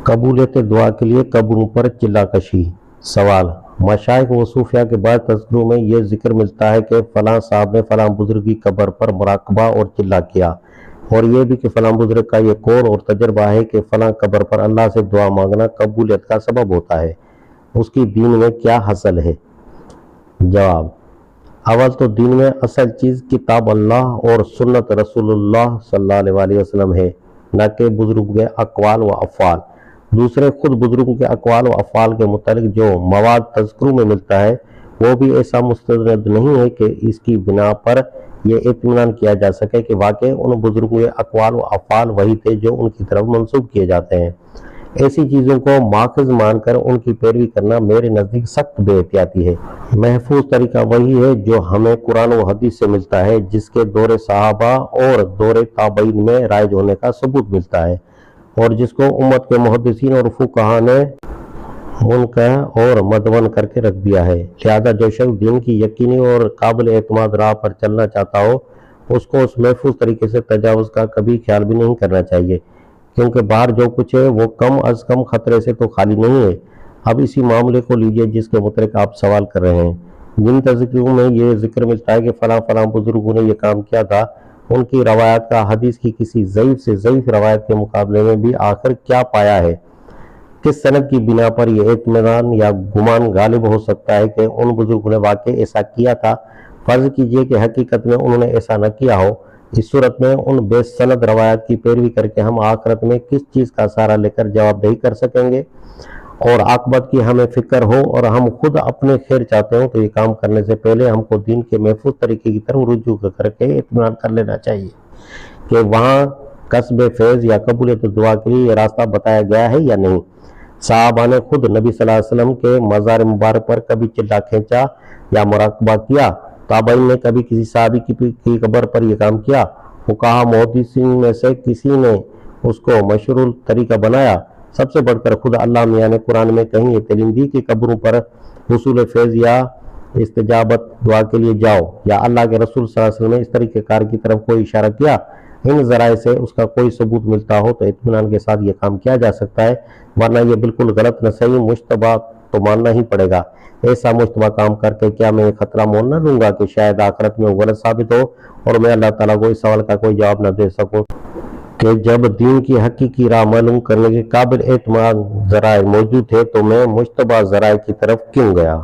قبولیت دعا کے لیے قبروں پر چلا کشی۔ سوال: مشائخ و صوفیاء کے بعض تذکروں میں یہ ذکر ملتا ہے کہ فلاں صاحب نے فلاں بزرگ کی قبر پر مراقبہ اور چلا کیا، اور یہ بھی کہ فلاں بزرگ کا یہ قول اور تجربہ ہے کہ فلاں قبر پر اللہ سے دعا مانگنا قبولیت کا سبب ہوتا ہے، اس کی دین میں کیا حاصل ہے؟ جواب: اول تو دین میں اصل چیز کتاب اللہ اور سنت رسول اللہ صلی اللہ علیہ وسلم ہے، نہ کہ بزرگوں کے اقوال و افعال۔ دوسرے، خود بزرگوں کے اقوال و افعال کے متعلق جو مواد تذکروں میں ملتا ہے وہ بھی ایسا مستند نہیں ہے کہ اس کی بنا پر یہ اطمینان کیا جا سکے کہ واقع ان بزرگوں کے اقوال و افعال وہی تھے جو ان کی طرف منسوب کیے جاتے ہیں۔ ایسی چیزوں کو ماخذ مان کر ان کی پیروی کرنا میرے نزدیک سخت بے احتیاطی ہے۔ محفوظ طریقہ وہی ہے جو ہمیں قرآن و حدیث سے ملتا ہے، جس کے دور صحابہ اور دور تابعین میں رائج ہونے کا ثبوت ملتا ہے، اور جس کو امت کے محدثین اور فقہا نے منقح اور مدون کر کے رکھ دیا ہے۔ لہذا جو شخص دین کی یقینی اور قابل اعتماد راہ پر چلنا چاہتا ہو، اس کو اس محفوظ طریقے سے تجاوز کا کبھی خیال بھی نہیں کرنا چاہیے، کیونکہ باہر جو کچھ ہے وہ کم از کم خطرے سے تو خالی نہیں ہے۔ اب اسی معاملے کو لیجئے جس کے متعلق آپ سوال کر رہے ہیں۔ جن تذکروں میں یہ ذکر ملتا ہے کہ فلاں فلاں بزرگوں نے یہ کام کیا تھا، ان کی روایات کا حدیث کی کسی ضعیف سے ضعیف روایت کے مقابلے میں بھی آخر کیا پایا ہے؟ کس سند کی بنا پر یہ اطمینان یا گمان غالب ہو سکتا ہے کہ ان بزرگوں نے واقع ایسا کیا تھا؟ فرض کیجئے کہ حقیقت میں انہوں نے ایسا نہ کیا ہو، اس صورت میں ان بے سند روایات کی پیروی کر کے ہم آخرت میں کس چیز کا سہارا لے کر جواب دہی کر سکیں گے؟ اور عاقبت کی ہمیں فکر ہو اور ہم خود اپنے خیر چاہتے ہوں تو یہ کام کرنے سے پہلے ہم کو دین کے محفوظ طریقے کی طرف رجوع کر کے اطمینان کر لینا چاہیے کہ وہاں کسب فیض یا قبولیت دعا کے لیے یہ راستہ بتایا گیا ہے یا نہیں۔ صحابہ نے خود نبی صلی اللہ علیہ وسلم کے مزار مبارک پر کبھی چلا کھینچا یا مراقبہ کیا؟ تابعین نے کبھی کسی صحابی کی قبر پر یہ کام کیا؟ فقہا محدثین میں سے کسی نے اس کو مشروع طریقہ بنایا؟ سب سے بڑھ کر خود اللہ میاں نے قرآن میں کہیں یہ تعلیم دی کہ قبروں پر حصول فیض یا استجابت دعا کے لیے جاؤ، یا اللہ کے رسول صلی اللہ علیہ وسلم نے اس طریقہ کار کی طرف کوئی اشارہ کیا؟ ان ذرائع سے اس کا کوئی ثبوت ملتا ہو تو اطمینان کے ساتھ یہ کام کیا جا سکتا ہے، ورنہ یہ بالکل غلط، نہ صحیح، مشتبہ تو ماننا ہی پڑے گا۔ ایسا مشتبہ کام کر کے کیا میں خطرہ مول نہ لوں گا کہ شاید آخرت میں غلط ثابت ہو اور میں اللہ تعالیٰ کو اس سوال کا کوئی جواب نہ دے سکوں کہ جب دین کی حقیقی راہ معلوم کرنے کے قابل اعتماد ذرائع موجود تھے تو میں مشتبہ ذرائع کی طرف کیوں گیا؟